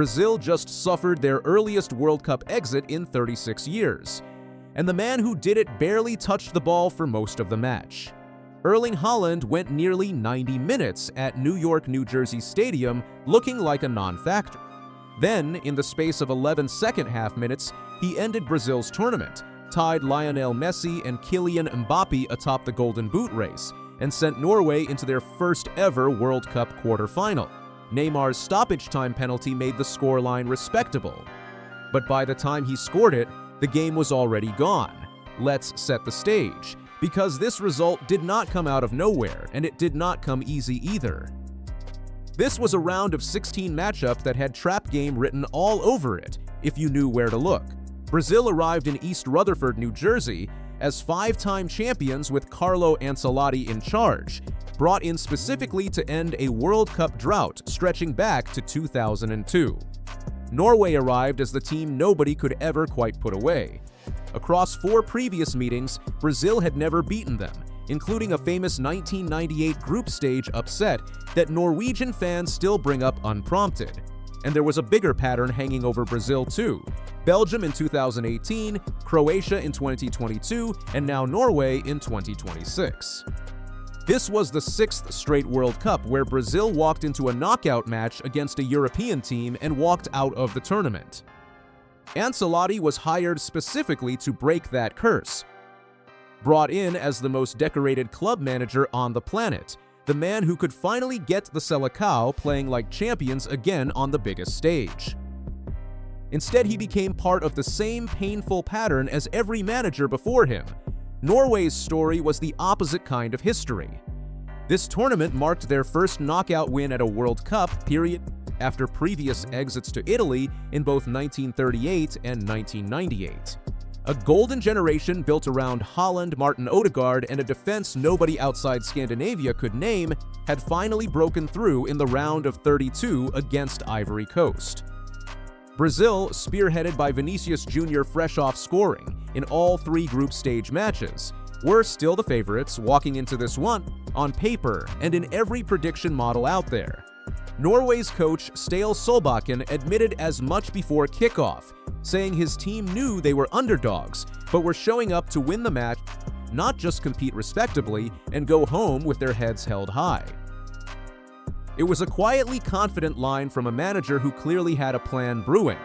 Brazil just suffered their earliest World Cup exit in 36 years, and the man who did it barely touched the ball for most of the match. Erling Haaland went nearly 90 minutes at New York, New Jersey Stadium looking like a non-factor. Then, in the space of 11 second-half minutes, he ended Brazil's tournament, tied Lionel Messi and Kylian Mbappe atop the Golden Boot race, and sent Norway into their first-ever World Cup quarterfinal. Neymar's stoppage time penalty made the scoreline respectable. But by the time he scored it, the game was already gone. Let's set the stage, because this result did not come out of nowhere, and it did not come easy either. This was a round of 16 matchup that had trap game written all over it, if you knew where to look. Brazil arrived in East Rutherford, New Jersey, as five-time champions with Carlo Ancelotti in charge, brought in specifically to end a World Cup drought stretching back to 2002. Norway arrived as the team nobody could ever quite put away. Across 4 previous meetings, Brazil had never beaten them, including a famous 1998 group stage upset that Norwegian fans still bring up unprompted. And there was a bigger pattern hanging over Brazil too. Belgium in 2018, Croatia in 2022, and now Norway in 2026. This was the 6th straight World Cup where Brazil walked into a knockout match against a European team and walked out of the tournament. Ancelotti was hired specifically to break that curse. Brought in as the most decorated club manager on the planet, the man who could finally get the Seleção playing like champions again on the biggest stage. Instead, he became part of the same painful pattern as every manager before him. Norway's story was the opposite kind of history. This tournament marked their first knockout win at a World Cup period after previous exits to Italy in both 1938 and 1998. A golden generation built around Haaland, Martin Ødegaard, and a defense nobody outside Scandinavia could name had finally broken through in the round of 32 against Ivory Coast. Brazil, spearheaded by Vinicius Jr. fresh off scoring in all 3 group stage matches, were still the favorites walking into this one on paper and in every prediction model out there. Norway's coach Ståle Solbakken admitted as much before kickoff, saying his team knew they were underdogs, but were showing up to win the match, not just compete respectably and go home with their heads held high. It was a quietly confident line from a manager who clearly had a plan brewing.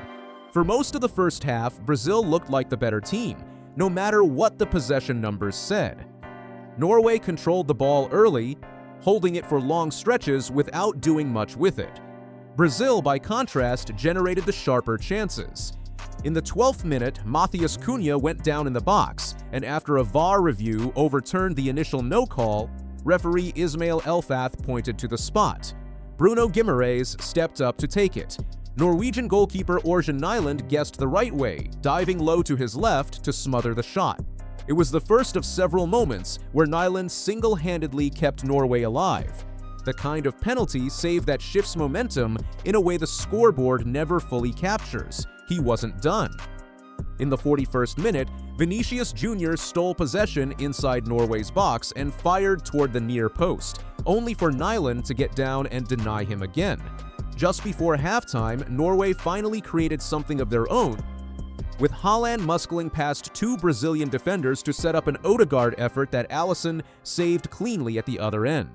For most of the first half, Brazil looked like the better team, no matter what the possession numbers said. Norway controlled the ball early, holding it for long stretches without doing much with it. Brazil, by contrast, generated the sharper chances. In the 12th minute, Matheus Cunha went down in the box, and after a VAR review overturned the initial no call, referee Ismail Elfath pointed to the spot. Bruno Guimarães stepped up to take it. Norwegian goalkeeper Ørjan Nyland guessed the right way, diving low to his left to smother the shot. It was the first of several moments where Nyland single-handedly kept Norway alive. The kind of penalty save that shifts momentum in a way the scoreboard never fully captures. He wasn't done. In the 41st minute, Vinicius Jr. stole possession inside Norway's box and fired toward the near post, only for Nyland to get down and deny him again. Just before halftime, Norway finally created something of their own, with Haaland muscling past 2 Brazilian defenders to set up an Ødegaard effort that Alisson saved cleanly at the other end.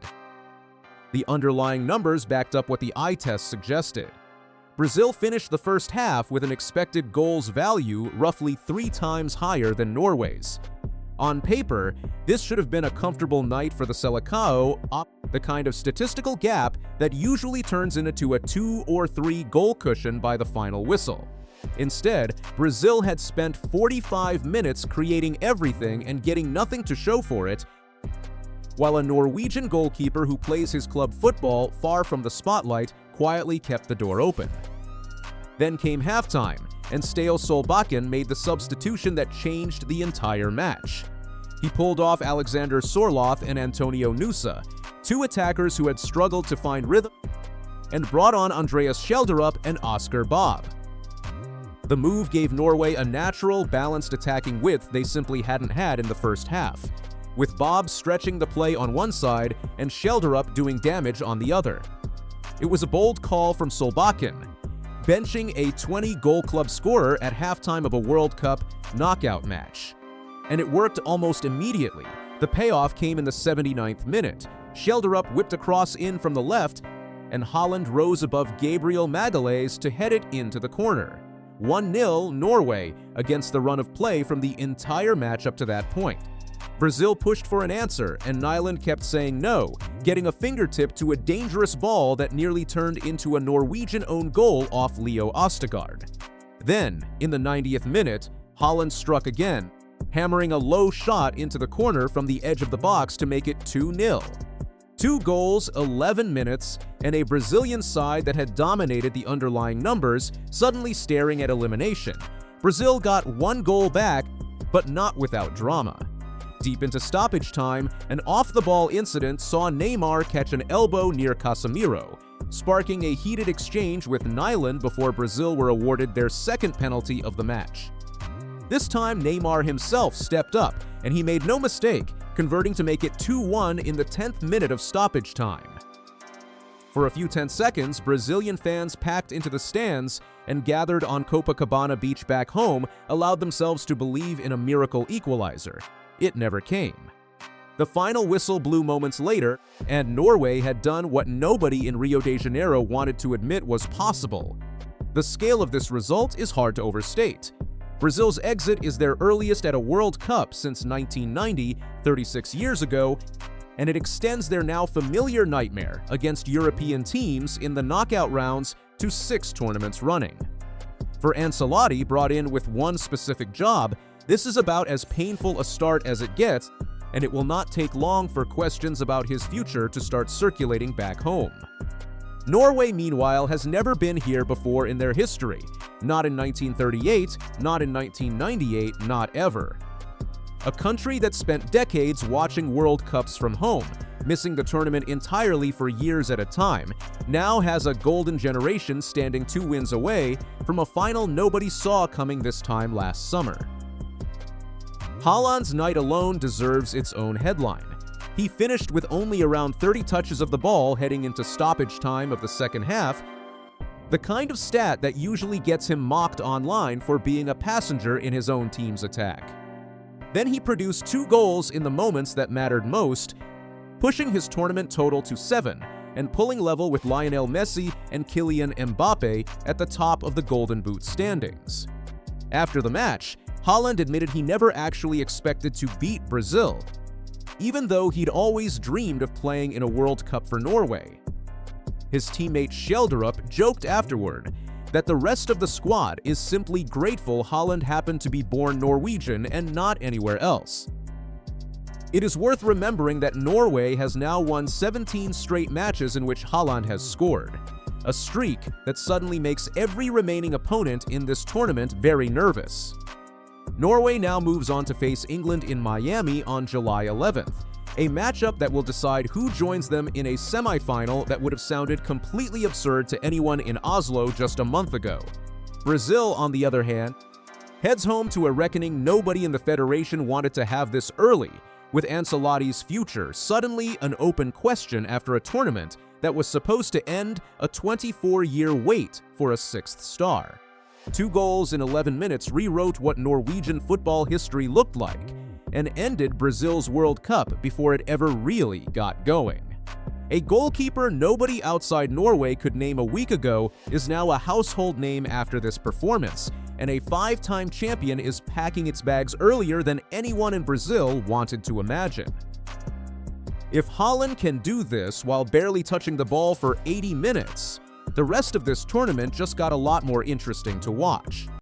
The underlying numbers backed up what the eye test suggested. Brazil finished the first half with an expected goals value roughly 3 times higher than Norway's. On paper, this should have been a comfortable night for the Seleção, the kind of statistical gap that usually turns into a 2 or 3 goal cushion by the final whistle. Instead, Brazil had spent 45 minutes creating everything and getting nothing to show for it, while a Norwegian goalkeeper who plays his club football far from the spotlight quietly kept the door open. Then came halftime, and Ståle Solbakken made the substitution that changed the entire match. He pulled off Alexander Sorloth and Antonio Nusa, 2 attackers who had struggled to find rhythm, and brought on Andreas Schjelderup and Oscar Bob. The move gave Norway a natural, balanced attacking width they simply hadn't had in the first half, with Bob stretching the play on one side and Schjelderup doing damage on the other. It was a bold call from Solbakken. benching a 20-goal club scorer at halftime of a World Cup knockout match. And it worked almost immediately. The payoff came in the 79th minute. Schjelderup whipped a cross in from the left, and Haaland rose above Gabriel Magalhaes to head it into the corner. 1-0 Norway against the run of play from the entire match up to that point. Brazil pushed for an answer, and Nyland kept saying no, getting a fingertip to a dangerous ball that nearly turned into a Norwegian own goal off Leo Ødegaard. Then, in the 90th minute, Haaland struck again, hammering a low shot into the corner from the edge of the box to make it 2-0. 2 goals, 11 minutes, and a Brazilian side that had dominated the underlying numbers suddenly staring at elimination. Brazil got 1 goal back, but not without drama. Deep into stoppage time, an off-the-ball incident saw Neymar catch an elbow near Casemiro, sparking a heated exchange with Nyland before Brazil were awarded their second penalty of the match. This time, Neymar himself stepped up, and he made no mistake, converting to make it 2-1 in the 10th minute of stoppage time. For a few 10 seconds, Brazilian fans packed into the stands and gathered on Copacabana Beach back home allowed themselves to believe in a miracle equalizer. It never came. The final whistle blew moments later, and Norway had done what nobody in Rio de Janeiro wanted to admit was possible. The scale of this result is hard to overstate. Brazil's exit is their earliest at a World Cup since 1990, 36 years ago, and it extends their now familiar nightmare against European teams in the knockout rounds to 6 tournaments running. For Ancelotti, brought in with one specific job, this is about as painful a start as it gets, and it will not take long for questions about his future to start circulating back home. Norway, meanwhile, has never been here before in their history. Not in 1938, not in 1998, not ever. A country that spent decades watching World Cups from home, missing the tournament entirely for years at a time, now has a golden generation standing 2 wins away from a final nobody saw coming this time last summer. Haaland's night alone deserves its own headline. He finished with only around 30 touches of the ball heading into stoppage time of the second half, the kind of stat that usually gets him mocked online for being a passenger in his own team's attack. Then he produced 2 goals in the moments that mattered most, pushing his tournament total to 7 and pulling level with Lionel Messi and Kylian Mbappe at the top of the Golden Boot standings. After the match, Haaland admitted he never actually expected to beat Brazil, even though he'd always dreamed of playing in a World Cup for Norway. His teammate Schjelderup joked afterward that the rest of the squad is simply grateful Haaland happened to be born Norwegian and not anywhere else. It is worth remembering that Norway has now won 17 straight matches in which Haaland has scored, a streak that suddenly makes every remaining opponent in this tournament very nervous. Norway now moves on to face England in Miami on July 11th, a matchup that will decide who joins them in a semi-final that would have sounded completely absurd to anyone in Oslo just a month ago. Brazil, on the other hand, heads home to a reckoning nobody in the federation wanted to have this early, with Ancelotti's future suddenly an open question after a tournament that was supposed to end a 24-year wait for a 6th star. 2 goals in 11 minutes rewrote what Norwegian football history looked like and ended Brazil's World Cup before it ever really got going. A goalkeeper nobody outside Norway could name a week ago is now a household name after this performance, and a 5-time champion is packing its bags earlier than anyone in Brazil wanted to imagine. If Haaland can do this while barely touching the ball for 80 minutes, the rest of this tournament just got a lot more interesting to watch.